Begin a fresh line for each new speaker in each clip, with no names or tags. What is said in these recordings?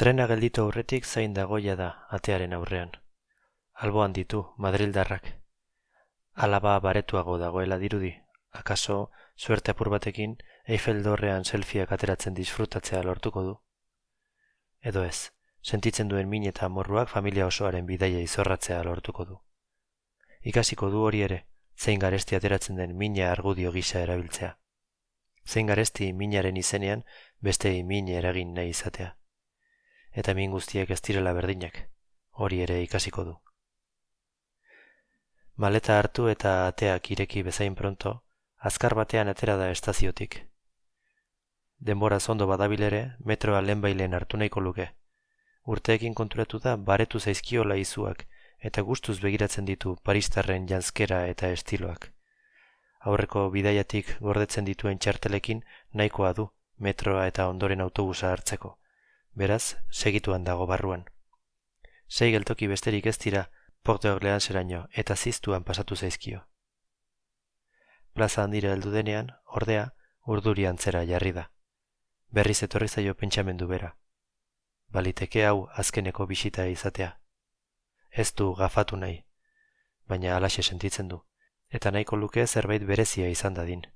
Trena gelditu aurretik zain dagoia da atearen aurrean. Alboan ditu madrildarrak. Alaba baretuago dagoela dirudi, akaso suerte apur batekin Eiffel dorrean selfieak ateratzen disfrutatzea lortuko du. Edo ez, sentitzen duen min eta amorruak familia osoaren bidaia izorratzea lortuko du. Ikasiko du hori ere, zein garesti ateratzen den mina argudio gisa erabiltzea. Zein garesti minaren izenean bestei min eragin nahi izatea. Eta min guztiek ez direla berdinak, hori ere ikasiko du. Maleta hartu eta ateak ireki bezain pronto, azkar batean atera da estaziotik. Denboraz ondo badabil ere, metroa lehenbailen hartu nahiko luke. Urteekin konturatu da baretu zaizkiola izuak eta gustuz begiratzen ditu paristarren janzkera eta estiloak. Aurreko bidaiatik gordetzen dituen txartelekin nahikoa du metroa eta ondoren autobusa hartzeko. Beraz, segituan dago barruan. 6 geltoki besterik ez dira Porte Orleanseraino eta ziztuan pasatu zaizkio. Plaza handira heldu denean, ordea, urduri antzera jarri da. Berriz etorri zaio pentsamendu bera. Baliteke hau azkeneko bisita izatea. Ez du gafatu nahi, baina halaxe sentitzen du, eta nahiko luke zerbait berezia izan dadin.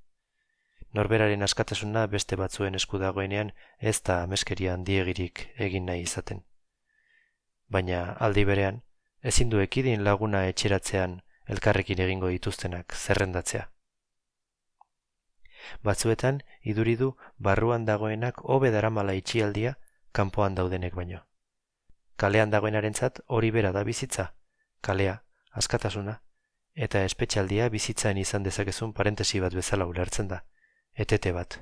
Norberaren askatasuna beste batzuen esku dagoenean ez da ameskeria handiegirik egin nahi izaten. Baina aldi berean, ezin du ekidin laguna etxeratzean elkarrekin egingo dituztenak zerrendatzea. Batzuetan, iduridu barruan dagoenak hobe daramala itxialdia kanpoan daudenek baino. Kalean dagoenarentzat hori bera da bizitza, kalea, askatasuna, eta espetxaldia bizitzan izan dezakezun parentesi bat bezala ulertzen da, etete bat.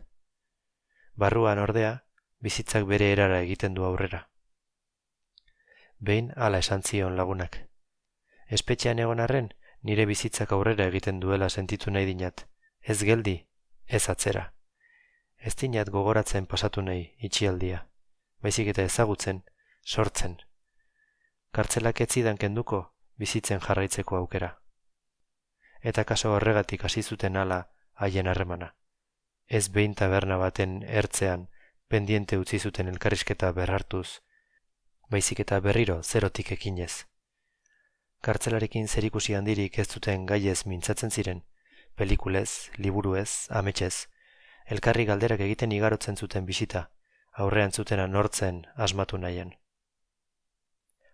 Barruan ordea, bizitzak bere erara egiten du aurrera. Behin hala esan zion lagunak. Espetxean egon arren, nire bizitzak aurrera egiten duela sentitu nahi dinat, ez geldi, ez atzera. Ez dinat gogoratzen pasatu nahi itxialdia, baizik eta ezagutzen, sortzen. Kartzelak ez zidan kenduko bizitzen jarraitzeko aukera. Eta kaso horregatik hasi zuten hala haien harremana. Ez behin taberna baten ertzean pendiente utzi zuten elkarrizketa berhartuz, baizik eta berriro zerotik ekinez. Kartzelarekin zerikusi handirik ez zuten gaiez mintzatzen ziren, pelikulez, liburuez, ametsez, elkarri galderak egiten igarotzen zuten bisita, aurrean zutena nortzen asmatu nahian.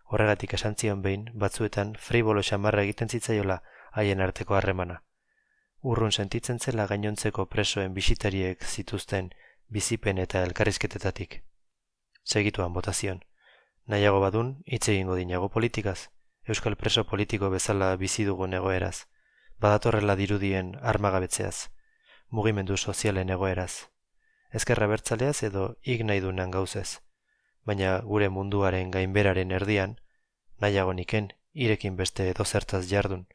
Horregatik esan zion behin, batzuetan fribolo xamarra egiten zitzaiola haien arteko harremana. Urrun sentitzen zela gainontzeko presoen bisitariek zituzten bizipen eta elkarrizketetatik. Segituan botazion. Nahiago badun, hitz egingo dinago politikaz, euskal preso politiko bezala bizi dugun egoeraz, badatorrela dirudien armagabetzeaz, mugimendu sozialen egoeraz, ezkerra bertzaleaz edo nahi dunan gauzez, baina gure munduaren gainberaren erdian, nahiago niken irekin beste edozertaz jardun,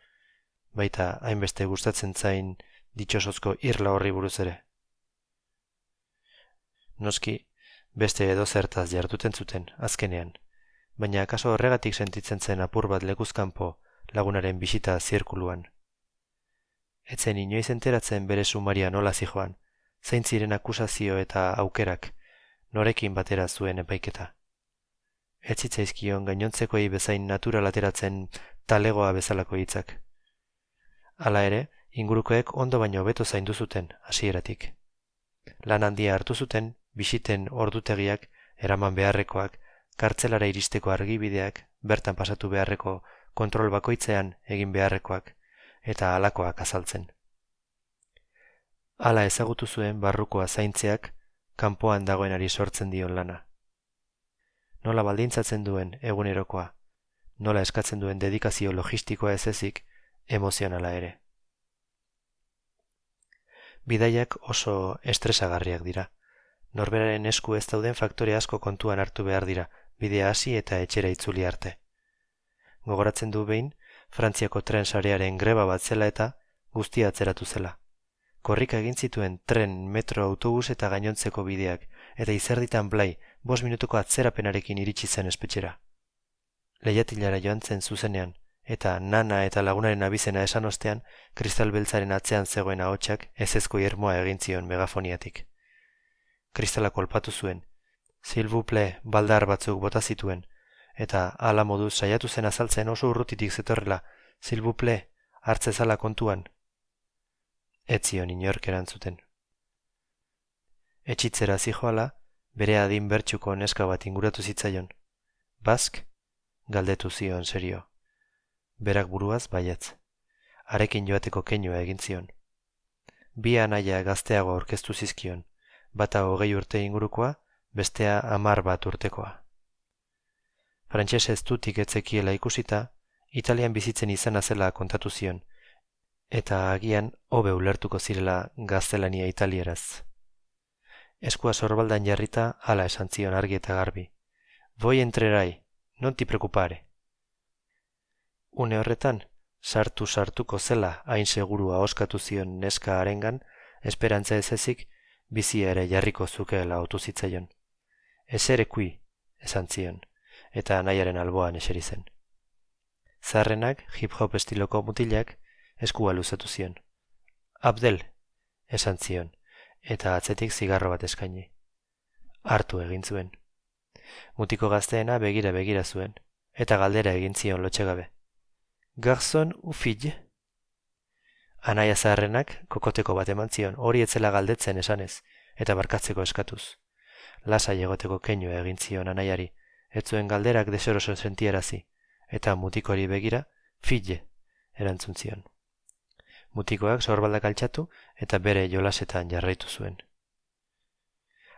baita hainbeste gustatzen zain ditxosozko irla horri buruz ere. Noski, beste edozertaz jarduten zuten, azkenean, baina akaso horregatik sentitzen zen apur bat lekuzkanpo lagunaren bisita zirkuluan. Etzen inoiz enteratzen bere sumaria nola zijoan, zein ziren akusazio eta aukerak, norekin batera zuen epaiketa. Ez zitzaizkion gainontzekoei bezain natural ateratzen talegoa bezalako hitzak. Hala ere, ingurukoek ondo baino hobeto zaindu zuten hasieratik. Lan handia hartu zuten, bisiten ordutegiak, eraman beharrekoak, kartzelara iristeko argibideak, bertan pasatu beharreko kontrol bakoitzean egin beharrekoak, eta halakoak azaltzen. Hala ezagutu zuen barrukoa zaintzeak, kanpoan dagoenari sortzen dion lana. Nola baldintzatzen duen egunerokoa, nola eskatzen duen dedikazio logistikoa ez ezik, emozionala ere. Bidaiak oso estresagarriak dira. Norberaren esku ez dauden faktore asko kontuan hartu behar dira, bidea hasi eta etxera itzuli arte. Gogoratzen du behin, Frantziako tren sarearen greba bat zela eta guztia atzeratu zela. Korrika egin zituen tren, metro, autobus eta gainontzeko bideak, eta izerditan blai, 5 minutuko atzerapenarekin iritsi zen espetxera. Leiatilara joan zen zuzenean, eta nana eta lagunaren abizena esan ostean, kristal beltzaren atzean zegoen ahotsak ezezko irmoa egin zion megafoniatik. Kristala kolpatu zuen, Silbuple baldar batzuk bota zituen, eta hala moduz saiatu zen azaltzen oso urrutitik zetorrela, silbuple, hartzezala kontuan. Ez zion inork erantzuten. Etxitzera zijoala, bere adin bertsuko neska bat inguratu zitzaion. Bask? Galdetu zion serio. Berak buruaz baietz. Harekin joateko keinua egin zion. Bi anaia gazteago aurkeztu zizkion, bata 20 urte ingurukoa, bestea 11 urtekoa. Frantses ez dutik etzekiela ikusita, Italian bizitzen izana zela kontatu zion, eta agian hobe ulertuko zirela gaztelania italieraz. Eskua sorbaldan jarrita hala esan zion argi eta garbi. Voy entrerai, non ti preocupare. Une horretan, sartuko zela hain segurua oskatu zion neska harengan, esperantza ez ezik, bizia ere jarriko zukeela otu zitzaion. Ez ere kui, esan zion, eta anaiaren alboan eseri zen. Zaharrenak, hip-hop estiloko mutilak, eskua luzatu zion. Abdel, esan zion, eta atzetik zigarro bat eskaini. Hartu egin zuen. Mutiko gazteena begira zuen, eta galdera egin zion lotxegabe. Garzon u fill? Anaia zaharrenak kokoteko bat eman zion, hori etzela galdetzen esanez, eta barkatzeko eskatuz. Lasai egoteko keinua egin zion anaiari, ez zuen galderak deseroso sentiarazi, eta mutikori begira, fill, erantzun zion. Mutikoak sorbaldak altxatu eta bere jolasetan jarraitu zuen.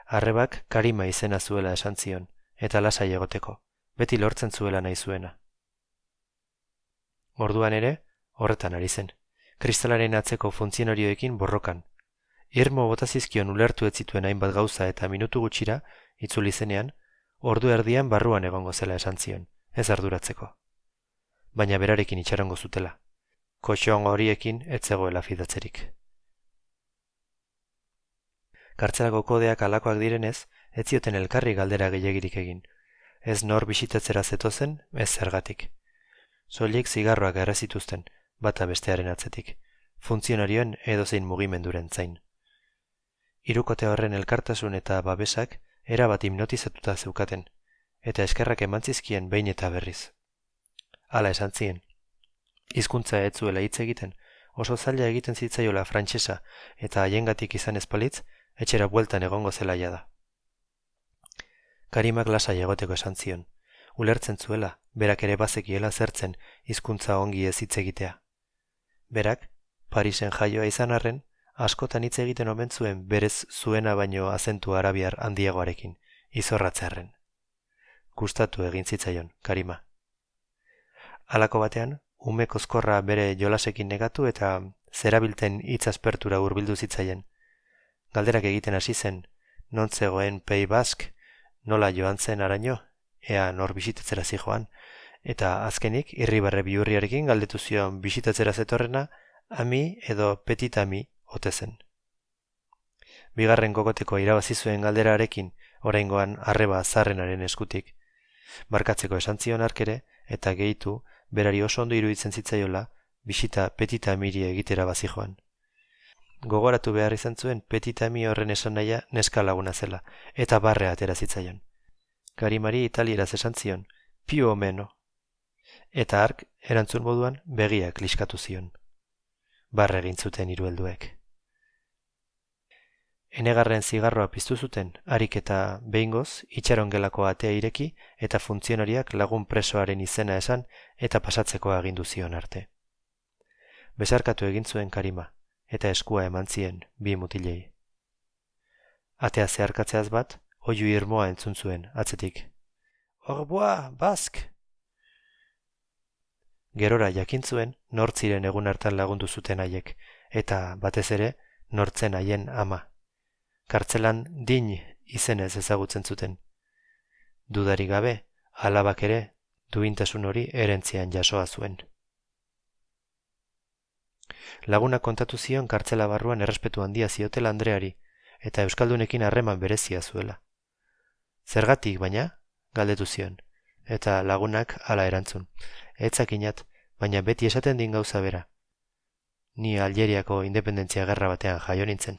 Arrebak Karima izena zuela esan zion, eta lasai egoteko, beti lortzen zuela nahi zuena. Orduan ere, horretan ari zen, kristalaren atzeko funtzionarioekin borrokan. Irmo botazizkion ulertu ez zituen hainbat gauza eta minutu gutxira, itzuli zenean, ordu erdian barruan egongo zela esan zion, ez arduratzeko. Baina berarekin itxarongo zutela. Koxoan horiekin ez zegoela fidatzerik. Kartzelako kodeak alakoak direnez, ez zioten elkarri galdera gehiegirik egin. Ez nor bisitatzera zetozen, ez zergatik. Soilik zigarroak errezituzten, bata bestearen atzetik, funtzionarioen edozein mugimenduren zain. Hirukote horren elkartasun eta babesak erabat hipnotizatuta zeukaten, eta eskerrak emantzizkien behin eta berriz. Hala esan zien. Hizkuntza ez zuela hitz egiten, oso zaila egiten zitzaiola frantsesa eta haiengatik izan ezpalitz, etxera bueltan egongo zela da. Karimak lasai egoteko esan zion, ulertzen zuela, berak ere bazekiela zertzen hizkuntza ongi ez hitz egitea. Berak, Parisen jaioa izan arren, askotan hitz egiten omen zuen berez zuena baino azentu arabiar handiagoarekin, izorratzearren. Gustatu egin zitzaion, Karima. Halako batean, ume kozkorra bere jolasekin negatu eta zerabilten hitz aspertura hurbildu zitzaien. Galderak egiten hasi zen, non zegoen Pei Bask, nola joan zen araño, ea nor bisitatzera zijoan, eta azkenik irribarre bihurriarekin galdetu zion bisitatzera zetorrena, ami edo petit ami ote zen. Bigarren kokoteko irabazi zuen galderarekin, oraingoan arreba zarrenaren eskutik. Barkatzeko esan zion hark ere, eta gehitu, berari oso ondo iruditzen zitzaiola, bisita petit amiri egitera bazijoan. Gogoratu behar izan zuen petit ami horren esan nahia neska laguna zela, eta barre atera zitzaion. Karimari italieraz esan zion, più o meno. Eta hark, erantzun moduan, begiak liskatu zion. Barre egin zuten hiru helduek. Enegarren zigarroa piztu zuten, harik eta behingoz, itxarongelako atea ireki eta funtzionariak lagun presoaren izena esan eta pasatzeko agindu zion arte. Besarkatu egin zuen Karima, eta eskua eman zien bi mutilei. Atea zeharkatzeaz bat, oihu irmoa entzun zuen, atzetik. Orboa, Bask! Gerora jakin zuen, nortziren egun hartan lagundu zuten haiek, eta batez ere, nortzen haien ama. Kartzelan din izenez ezagutzen zuten. Dudari gabe, alabak ere, duintasun hori erentzian jasoa zuen. Laguna kontatu zion kartzela barruan errespetu handia ziotela Andreari, eta euskaldunekin harreman berezia zuela. Zergatik, baina, galdetu zion, eta lagunak hala erantzun. Etzakinat, baina beti esaten din gauza bera. Ni Algeriako independentzia gerra batean jaio nintzen.